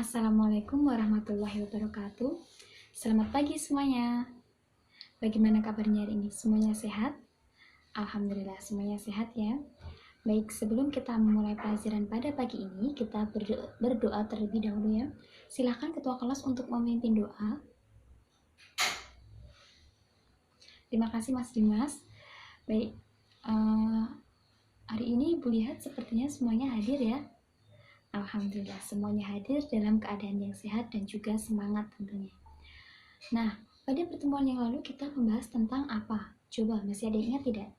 Assalamualaikum warahmatullahi wabarakatuh. Selamat pagi semuanya. Bagaimana kabarnya hari ini? Semuanya sehat? Alhamdulillah semuanya sehat ya. Baik, sebelum kita memulai pelajaran pada pagi ini, kita berdoa terlebih dahulu ya. Silahkan ketua kelas untuk memimpin doa. Terima kasih Mas Dimas. Baik, hari ini Ibu lihat sepertinya semuanya hadir ya. Alhamdulillah semuanya hadir dalam keadaan yang sehat dan juga semangat tentunya. Nah, pada pertemuan yang lalu kita membahas tentang apa? Coba masih ada yang ingat tidak?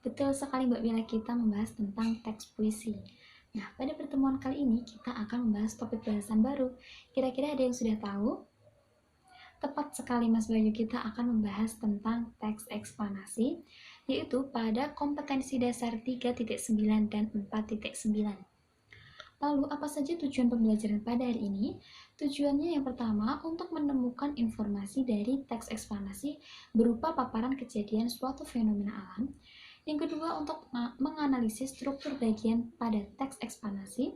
Betul sekali Mbak Bila, kita membahas tentang teks puisi. Nah, pada pertemuan kali ini kita akan membahas topik bahasan baru. Kira-kira ada yang sudah tahu? Tepat sekali Mas Bayu, kita akan membahas tentang teks eksplanasi, yaitu pada kompetensi dasar 3.9 dan 4.9. Lalu, apa saja tujuan pembelajaran pada hari ini? Tujuannya yang pertama, untuk menemukan informasi dari teks eksplanasi berupa paparan kejadian suatu fenomena alam. Yang kedua, untuk menganalisis struktur bagian pada teks eksplanasi.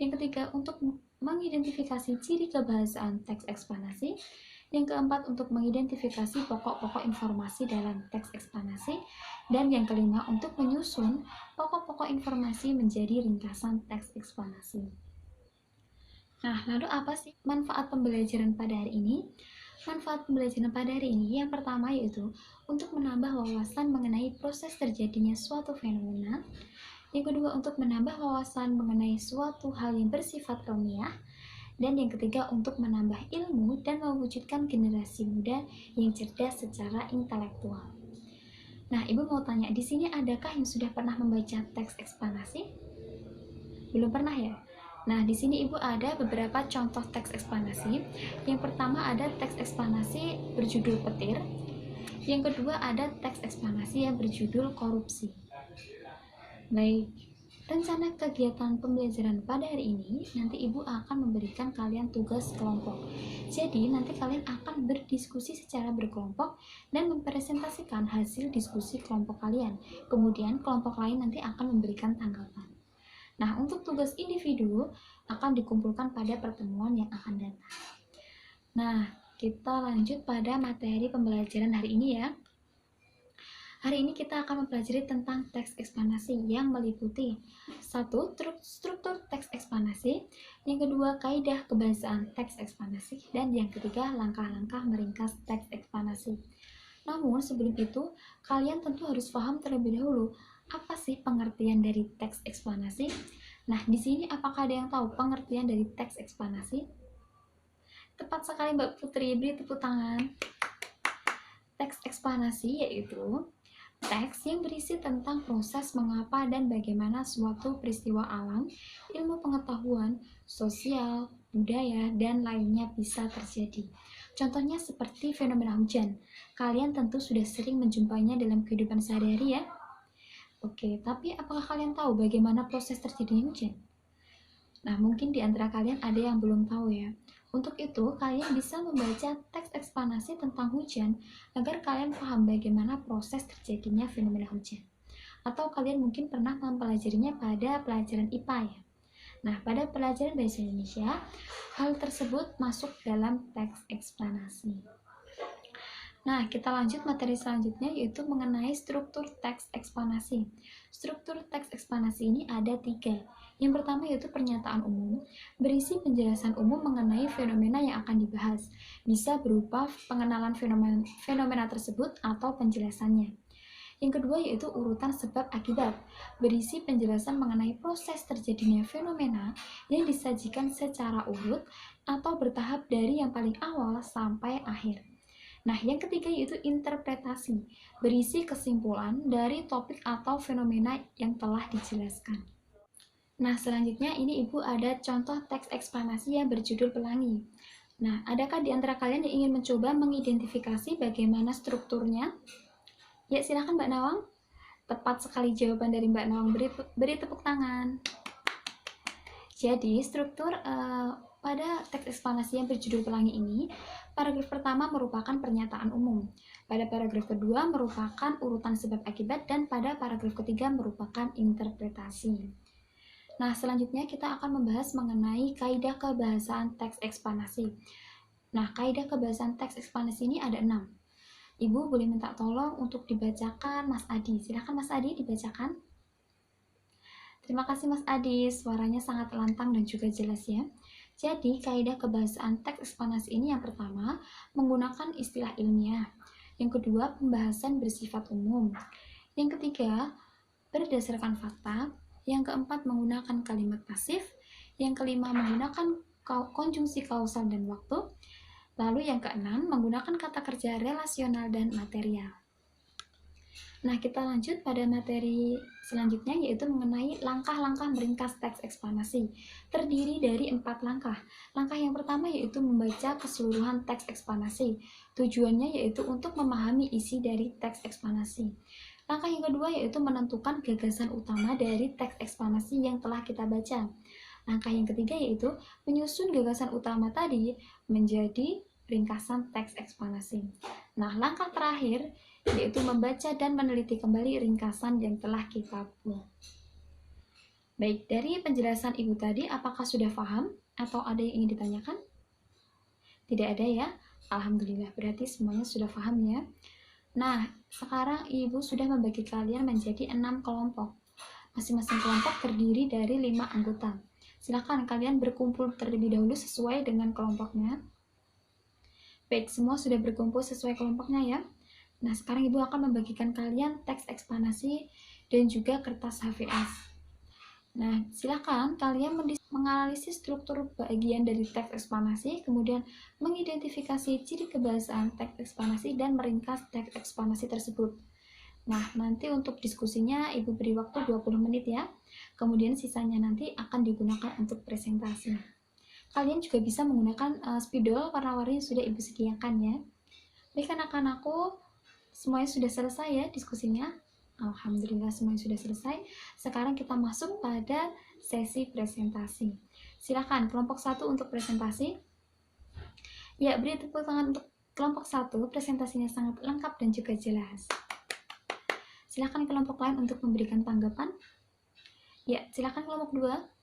Yang ketiga, untuk mengidentifikasi ciri kebahasaan teks eksplanasi. Yang keempat, untuk mengidentifikasi pokok-pokok informasi dalam teks eksplanasi. Dan yang kelima, untuk menyusun pokok-pokok informasi menjadi ringkasan teks eksplanasi. Nah, lalu apa sih manfaat pembelajaran pada hari ini? Manfaat pembelajaran pada hari ini yang pertama yaitu untuk menambah wawasan mengenai proses terjadinya suatu fenomena. Yang kedua, untuk menambah wawasan mengenai suatu hal yang bersifat ilmiah. Dan yang ketiga, untuk menambah ilmu dan mewujudkan generasi muda yang cerdas secara intelektual. Nah, Ibu mau tanya, di sini adakah yang sudah pernah membaca teks eksplanasi? Belum pernah ya? Nah, di sini Ibu ada beberapa contoh teks eksplanasi. Yang pertama ada teks eksplanasi berjudul petir. Yang kedua ada teks eksplanasi yang berjudul korupsi. Baik, rencana kegiatan pembelajaran pada hari ini, nanti Ibu akan memberikan kalian tugas kelompok. Jadi, nanti kalian akan berdiskusi secara berkelompok dan mempresentasikan hasil diskusi kelompok kalian. Kemudian, kelompok lain nanti akan memberikan tanggapan. Nah, untuk tugas individu akan dikumpulkan pada pertemuan yang akan datang. Nah, kita lanjut pada materi pembelajaran hari ini ya. Hari ini kita akan mempelajari tentang teks eksplanasi yang meliputi 1. Struktur teks eksplanasi. Yang kedua, kaidah kebahasaan teks eksplanasi. Dan yang ketiga, langkah-langkah meringkas teks eksplanasi. Namun sebelum itu, kalian tentu harus paham terlebih dahulu apa sih pengertian dari teks eksplanasi. Nah, di sini apakah ada yang tahu pengertian dari teks eksplanasi? Tepat sekali Mbak Putri, beri tepuk tangan. Teks eksplanasi yaitu teks yang berisi tentang proses mengapa dan bagaimana suatu peristiwa alam, ilmu pengetahuan, sosial, budaya, dan lainnya bisa terjadi. Contohnya seperti fenomena hujan. Kalian tentu sudah sering menjumpainya dalam kehidupan sehari-hari ya. Oke, tapi apakah kalian tahu bagaimana proses terjadinya hujan? Nah, mungkin di antara kalian ada yang belum tahu ya. Untuk itu, kalian bisa membaca teks eksplanasi tentang hujan agar kalian paham bagaimana proses terjadinya fenomena hujan. Atau kalian mungkin pernah mempelajarinya pada pelajaran IPA ya. Nah, pada pelajaran Bahasa Indonesia, hal tersebut masuk dalam teks eksplanasi. Nah, kita lanjut materi selanjutnya yaitu mengenai struktur teks eksplanasi. Struktur teks eksplanasi ini ada 3. Yang pertama yaitu pernyataan umum, berisi penjelasan umum mengenai fenomena yang akan dibahas. Bisa berupa pengenalan fenomena tersebut atau penjelasannya. Yang kedua yaitu urutan sebab akibat, berisi penjelasan mengenai proses terjadinya fenomena yang disajikan secara urut atau bertahap dari yang paling awal sampai akhir. Nah, yang ketiga yaitu interpretasi, berisi kesimpulan dari topik atau fenomena yang telah dijelaskan. Nah, selanjutnya ini Ibu ada contoh teks eksplanasi yang berjudul pelangi. Nah, adakah di antara kalian yang ingin mencoba mengidentifikasi bagaimana strukturnya? Ya, silakan Mbak Nawang. Tepat sekali jawaban dari Mbak Nawang, beri tepuk tangan. Jadi, struktur pada teks eksplanasi yang berjudul pelangi ini, paragraf pertama merupakan pernyataan umum. Pada paragraf kedua merupakan urutan sebab akibat dan pada paragraf ketiga merupakan interpretasi. Nah, selanjutnya kita akan membahas mengenai kaidah kebahasaan teks eksplanasi. Nah, kaidah kebahasaan teks eksplanasi ini ada 6. Ibu boleh minta tolong untuk dibacakan Mas Adi. Silakan Mas Adi dibacakan. Terima kasih Mas Adi, suaranya sangat lantang dan juga jelas ya. Jadi, kaidah kebahasaan teks eksplanasi ini yang pertama, menggunakan istilah ilmiah. Yang kedua, pembahasan bersifat umum. Yang ketiga, berdasarkan fakta. Yang keempat, menggunakan kalimat pasif. Yang kelima, menggunakan konjungsi kausal dan waktu. Lalu yang keenam, menggunakan kata kerja relasional dan material. Nah, kita lanjut pada materi selanjutnya, yaitu mengenai langkah-langkah meringkas teks eksplanasi. Terdiri dari 4 langkah. Langkah yang pertama yaitu membaca keseluruhan teks eksplanasi. Tujuannya yaitu untuk memahami isi dari teks eksplanasi. Langkah yang kedua yaitu menentukan gagasan utama dari teks eksplanasi yang telah kita baca. Langkah yang ketiga yaitu menyusun gagasan utama tadi menjadi ringkasan teks eksplanasi. Nah, langkah terakhir yaitu membaca dan meneliti kembali ringkasan yang telah kita buat. Baik, dari penjelasan Ibu tadi, apakah sudah paham atau ada yang ingin ditanyakan? Tidak ada ya? Alhamdulillah, berarti semuanya sudah paham ya. Nah, sekarang Ibu sudah membagi kalian menjadi 6 kelompok. Masing-masing kelompok terdiri dari 5 anggota. Silakan kalian berkumpul terlebih dahulu sesuai dengan kelompoknya. Baik, semua sudah berkumpul sesuai kelompoknya ya. Nah, sekarang Ibu akan membagikan kalian teks eksplanasi dan juga kertas HVS. Nah, silakan kalian menganalisis struktur bagian dari teks eksplanasi, kemudian mengidentifikasi ciri kebahasaan teks eksplanasi dan meringkas teks eksplanasi tersebut. Nah, nanti untuk diskusinya Ibu beri waktu 20 menit ya. Kemudian sisanya nanti akan digunakan untuk presentasi. Kalian juga bisa menggunakan spidol warna-warni yang sudah Ibu sediakan ya. Baik anak-anakku, semuanya sudah selesai ya diskusinya? Alhamdulillah semuanya sudah selesai. Sekarang kita masuk pada sesi presentasi. Silakan kelompok 1 untuk presentasi. Ya, beri tepuk tangan untuk kelompok 1, presentasinya sangat lengkap dan juga jelas. Silakan kelompok lain untuk memberikan tanggapan. Ya, silakan kelompok 2.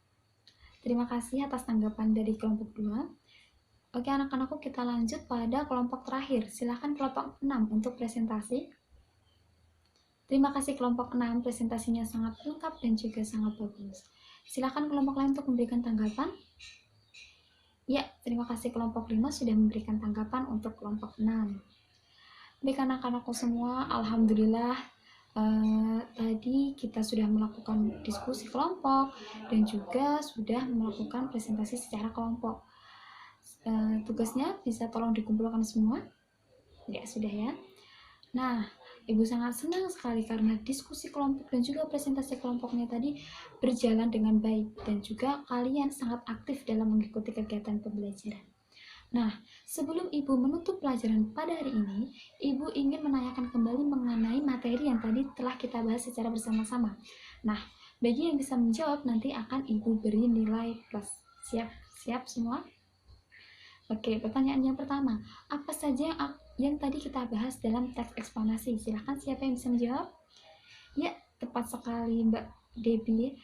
Terima kasih atas tanggapan dari kelompok 2. Oke anak-anakku, kita lanjut pada kelompok terakhir. Silakan kelompok 6 untuk presentasi. Terima kasih kelompok 6, presentasinya sangat lengkap dan juga sangat bagus. Silakan kelompok lain untuk memberikan tanggapan. Ya, terima kasih kelompok 5 sudah memberikan tanggapan untuk kelompok 6. Baik anak-anakku semua, alhamdulillah tadi kita sudah melakukan diskusi kelompok dan juga sudah melakukan presentasi secara kelompok. Tugasnya bisa tolong dikumpulkan semua? Ya, sudah ya. Nah, Ibu sangat senang sekali karena diskusi kelompok dan juga presentasi kelompoknya tadi berjalan dengan baik dan juga kalian sangat aktif dalam mengikuti kegiatan pembelajaran. Nah, sebelum Ibu menutup pelajaran pada hari ini, Ibu ingin menanyakan kembali mengenai materi yang tadi telah kita bahas secara bersama-sama. Nah, bagi yang bisa menjawab nanti akan Ibu beri nilai plus. Siap semua? Oke, pertanyaan yang pertama, apa saja yang tadi kita bahas dalam teks eksplanasi? Silahkan siapa yang bisa menjawab? Ya, tepat sekali Mbak Debbie.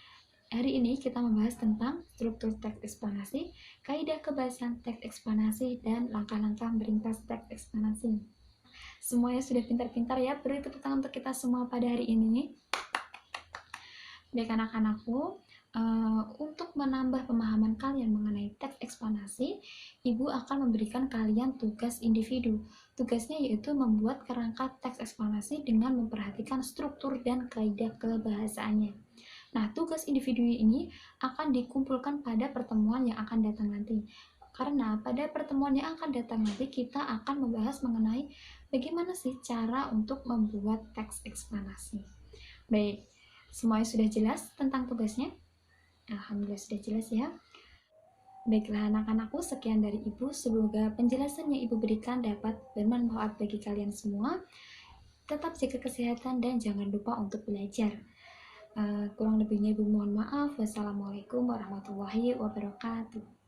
Hari ini kita membahas tentang struktur teks eksplanasi, kaidah kebahasaan teks eksplanasi, dan langkah-langkah meringkas teks eksplanasi. Semuanya sudah pintar-pintar ya, beri tepuk tangan untuk kita semua pada hari ini. Baik anak-anakku, untuk menambah pemahaman kalian mengenai teks eksplanasi, Ibu akan memberikan kalian tugas individu. Tugasnya yaitu membuat kerangka teks eksplanasi dengan memperhatikan struktur dan kaidah kebahasaannya. Nah, tugas individu ini akan dikumpulkan pada pertemuan yang akan datang nanti. Karena pada pertemuan yang akan datang nanti kita akan membahas mengenai bagaimana sih cara untuk membuat teks eksplanasi. Baik, semuanya sudah jelas tentang tugasnya? Alhamdulillah sudah jelas ya. Baiklah anak-anakku, sekian dari Ibu. Semoga penjelasan yang Ibu berikan dapat bermanfaat bagi kalian semua. Tetap jaga kesehatan dan jangan lupa untuk belajar. Kurang lebihnya Ibu mohon maaf. Wassalamualaikum warahmatullahi wabarakatuh.